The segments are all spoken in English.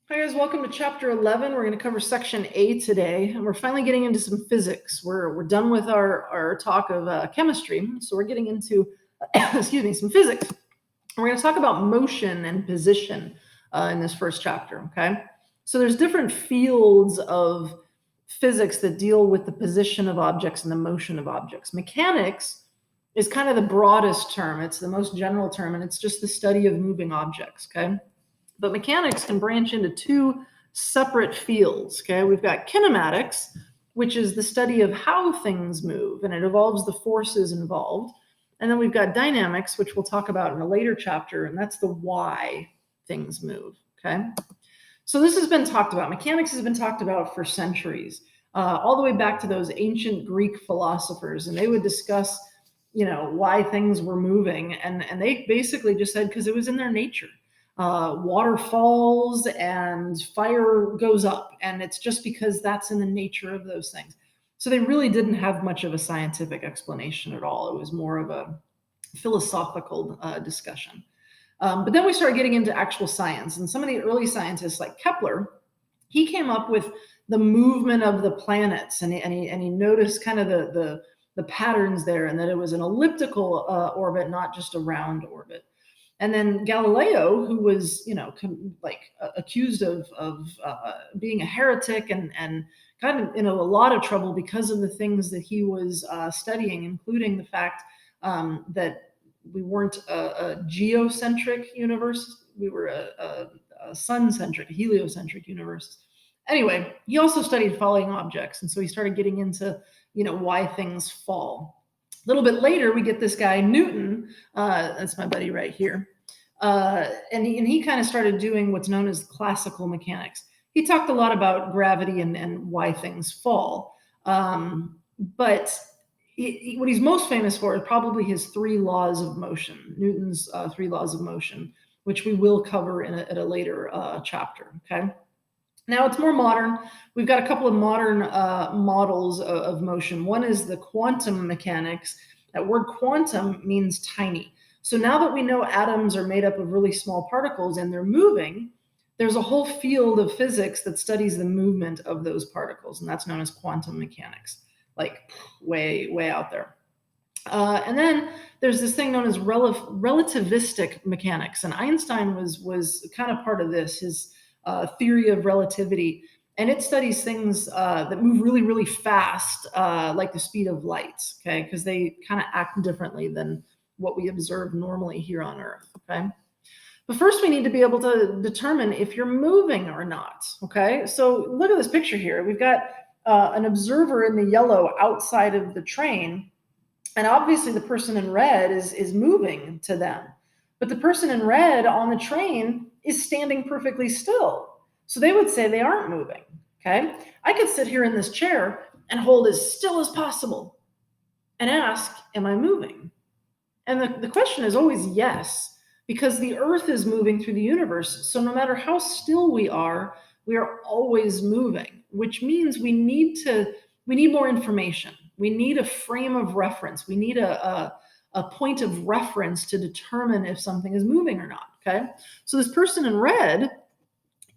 Hi guys, welcome to chapter 11. We're going to cover section A today, and we're finally getting into some physics. We're done with our talk of chemistry, so we're getting into, excuse me, some physics. We're going to talk about motion and position in this first chapter, okay? So there's different fields of physics that deal with the position of objects and the motion of objects. Mechanics is kind of the broadest term. It's the most general term, and it's just the study of moving objects, okay? But mechanics can branch into two separate fields. Okay, we've got kinematics, which is the study of how things move, and it involves the forces involved. And then we've got dynamics, which we'll talk about in a later chapter, and that's the why things move. Okay, so this has been talked about. Mechanics has been talked about for centuries, all the way back to those ancient Greek philosophers, and they would discuss, why things were moving, and they basically just said because it was in their nature. Water falls and fire goes up, and it's just because that's in the nature of those things. So they really didn't have much of a scientific explanation at all. It was more of a philosophical discussion. But then we started getting into actual science, and some of the early scientists, like Kepler, he came up with the movement of the planets, and he noticed kind of the patterns there, and that it was an elliptical orbit, not just a round orbit. And then Galileo, who was, accused of being a heretic and kind of in a lot of trouble because of the things that he was studying, including the fact that we weren't a geocentric universe, we were a sun-centric, a heliocentric universe. Anyway, he also studied falling objects, and so he started getting into, why things fall. A little bit later, we get this guy, Newton. That's my buddy right here. And he kind of started doing what's known as classical mechanics. He talked a lot about gravity and why things fall. But what he's most famous for is probably his three laws of motion, Newton's three laws of motion, which we will cover at a later chapter. Okay. Now it's more modern. We've got a couple of modern models of motion. One is the quantum mechanics. That word quantum means tiny. So now that we know atoms are made up of really small particles and they're moving, there's a whole field of physics that studies the movement of those particles, and that's known as quantum mechanics, like way, way out there. And then there's this thing known as relativistic mechanics, and Einstein was kind of part of this. His theory of relativity, and it studies things that move really, really fast, like the speed of light, okay, because they kind of act differently than what we observe normally here on Earth, okay? But first we need to be able to determine if you're moving or not, okay? So look at this picture here. We've got an observer in the yellow outside of the train, and obviously the person in red is moving to them. But the person in red on the train is standing perfectly still. So they would say they aren't moving, okay? I could sit here in this chair and hold as still as possible and ask, am I moving? And the question is always yes, because the earth is moving through the universe. So no matter how still we are always moving, which means we need more information. We need a frame of reference. We need a point of reference to determine if something is moving or not. Okay. So this person in red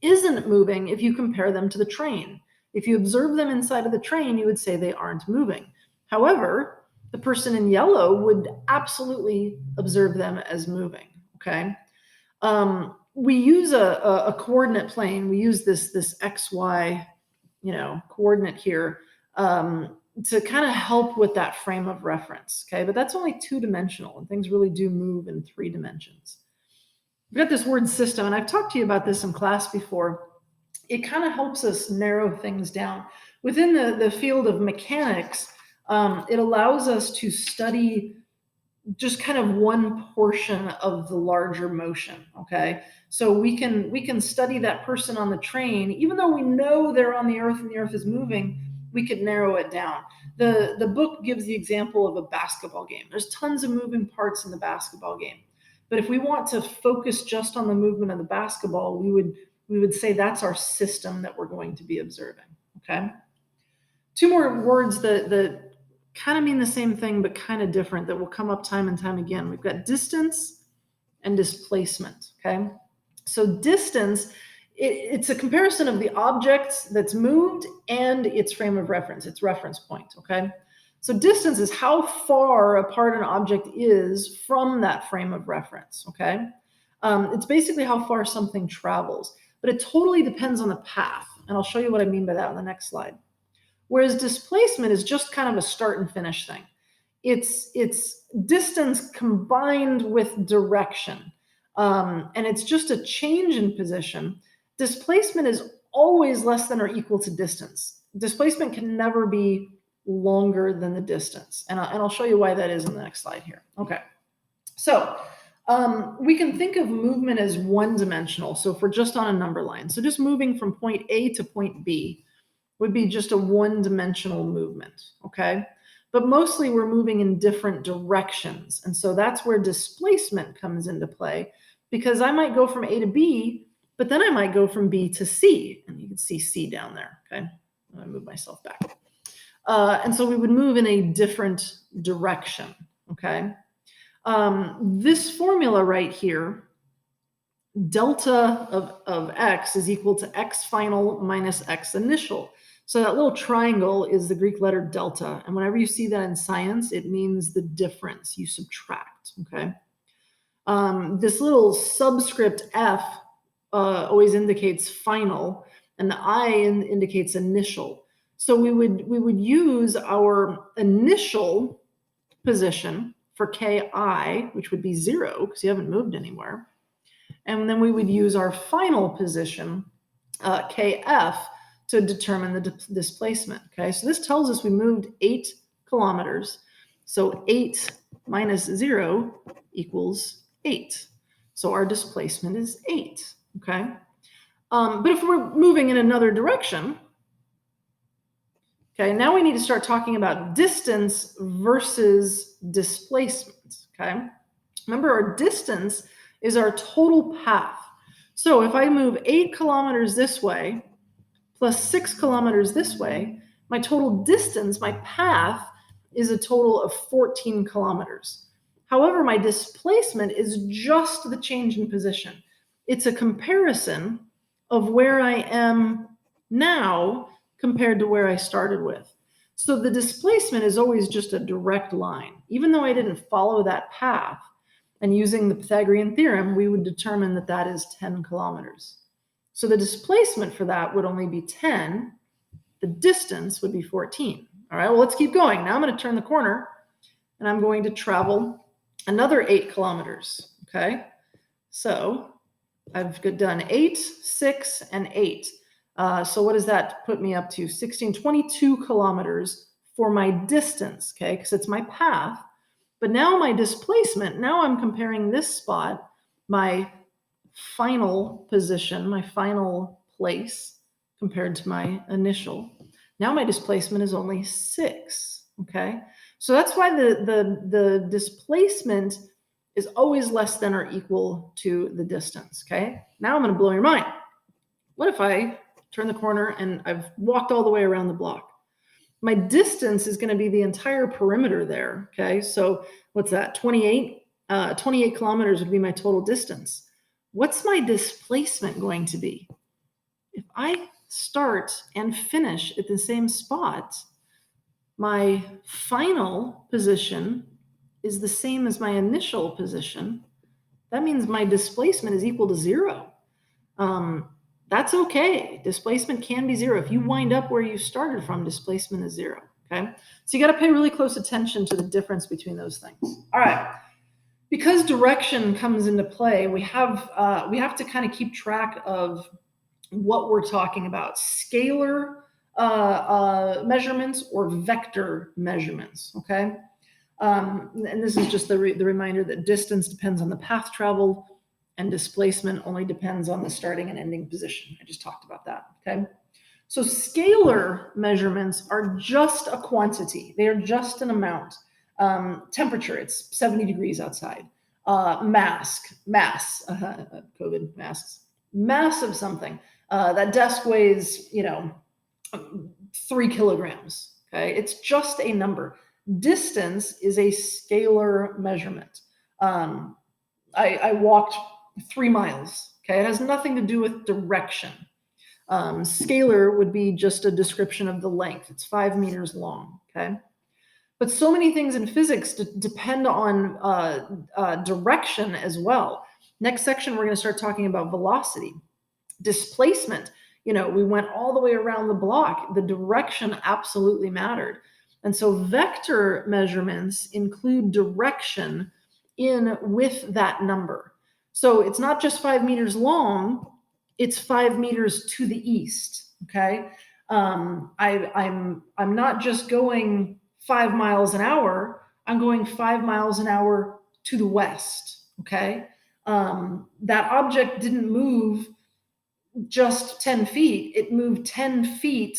isn't moving if you compare them to the train. If you observe them inside of the train, you would say they aren't moving. However, the person in yellow would absolutely observe them as moving. Okay. We use a coordinate plane. We use this XY, coordinate here to kind of help with that frame of reference. Okay. But that's only two-dimensional, and things really do move in three dimensions. We've got this word system, and I've talked to you about this in class before. It kind of helps us narrow things down. Within the field of mechanics, it allows us to study just kind of one portion of the larger motion. Okay, so we can study that person on the train, even though we know they're on the earth and the earth is moving. We could narrow it down. The book gives the example of a basketball game. There's tons of moving parts in the basketball game, but if we want to focus just on the movement of the basketball, we would say that's our system that we're going to be observing. Okay, two more words that kind of mean the same thing, but kind of different, that will come up time and time again. We've got distance and displacement, okay? So distance it's a comparison of the object that's moved and its frame of reference, its reference point, okay? So distance is how far apart an object is from that frame of reference, okay? It's basically how far something travels, but it totally depends on the path. And I'll show you what I mean by that on the next slide. Whereas displacement is just kind of a start and finish thing. It's distance combined with direction. And it's just a change in position. Displacement is always less than or equal to distance. Displacement can never be longer than the distance. And I'll show you why that is in the next slide here. Okay. So we can think of movement as one-dimensional. So if we're just on a number line, so just moving from point A to point B would be just a one-dimensional movement, okay? But mostly we're moving in different directions. And so that's where displacement comes into play, because I might go from A to B, but then I might go from B to C. And you can see C down there, okay? I'm gonna move myself back. And so we would move in a different direction, okay? This formula right here, delta of x is equal to x final minus x initial. So that little triangle is the Greek letter delta. And whenever you see that in science, it means the difference. You subtract, okay? This little subscript f always indicates final, and the I indicates initial. So we would use our initial position for ki, which would be 0, because you haven't moved anywhere. And then we would use our final position, kf, to determine the displacement, okay? So this tells us we moved 8 kilometers. So 8 minus 0 equals 8. So our displacement is 8, okay? But if we're moving in another direction, okay, now we need to start talking about distance versus displacement, okay? Remember, our distance is our total path. So if I move 8 kilometers this way, plus 6 kilometers this way, my total distance, my path, is a total of 14 kilometers. However, my displacement is just the change in position. It's a comparison of where I am now compared to where I started with. So the displacement is always just a direct line. Even though I didn't follow that path, and using the Pythagorean theorem, we would determine that that is 10 kilometers. So the displacement for that would only be 10. The distance would be 14. All right, well, let's keep going. Now I'm going to turn the corner, and I'm going to travel another 8 kilometers, okay? So I've done 8, 6, and 8. So what does that put me up to? 16, 22 kilometers for my distance, okay? Because it's my path. But now my displacement, now I'm comparing this spot, my final position, my final place compared to my initial. Now my displacement is only 6, okay? So that's why the displacement is always less than or equal to the distance, okay? Now I'm gonna blow your mind. What if I turn the corner and I've walked all the way around the block? My distance is gonna be the entire perimeter there, okay? So what's that, 28? 28 kilometers would be my total distance. What's my displacement going to be? If I start and finish at the same spot, my final position is the same as my initial position. That means my displacement is equal to 0. That's okay. Displacement can be 0. If you wind up where you started from, displacement is 0, okay? So you got to pay really close attention to the difference between those things. All right. Because direction comes into play, we have to kind of keep track of what we're talking about: scalar measurements or vector measurements. Okay, and this is just the reminder that distance depends on the path traveled, and displacement only depends on the starting and ending position. I just talked about that. Okay, so scalar measurements are just a quantity; they are just an amount. Temperature, it's 70 degrees outside. Mass, COVID masks, mass of something. That desk weighs, 3 kilograms, okay? It's just a number. Distance is a scalar measurement. I walked 3 miles, Okay, it has nothing to do with direction. Scalar would be just a description of the length. It's 5 meters long, okay? But so many things in physics depend on direction as well. Next section, we're going to start talking about velocity. Displacement, we went all the way around the block. The direction absolutely mattered. And so vector measurements include direction in with that number. So it's not just 5 meters long, it's 5 meters to the east, okay? I'm not just going 5 miles an hour, I'm going 5 miles an hour to the west, okay? That object didn't move just 10 feet, it moved 10 feet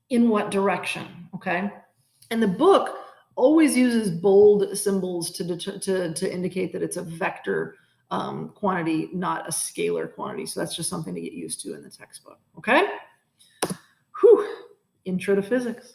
in what direction, okay? And the book always uses bold symbols to indicate that it's a vector quantity, not a scalar quantity. So that's just something to get used to in the textbook, okay? Whew, intro to physics.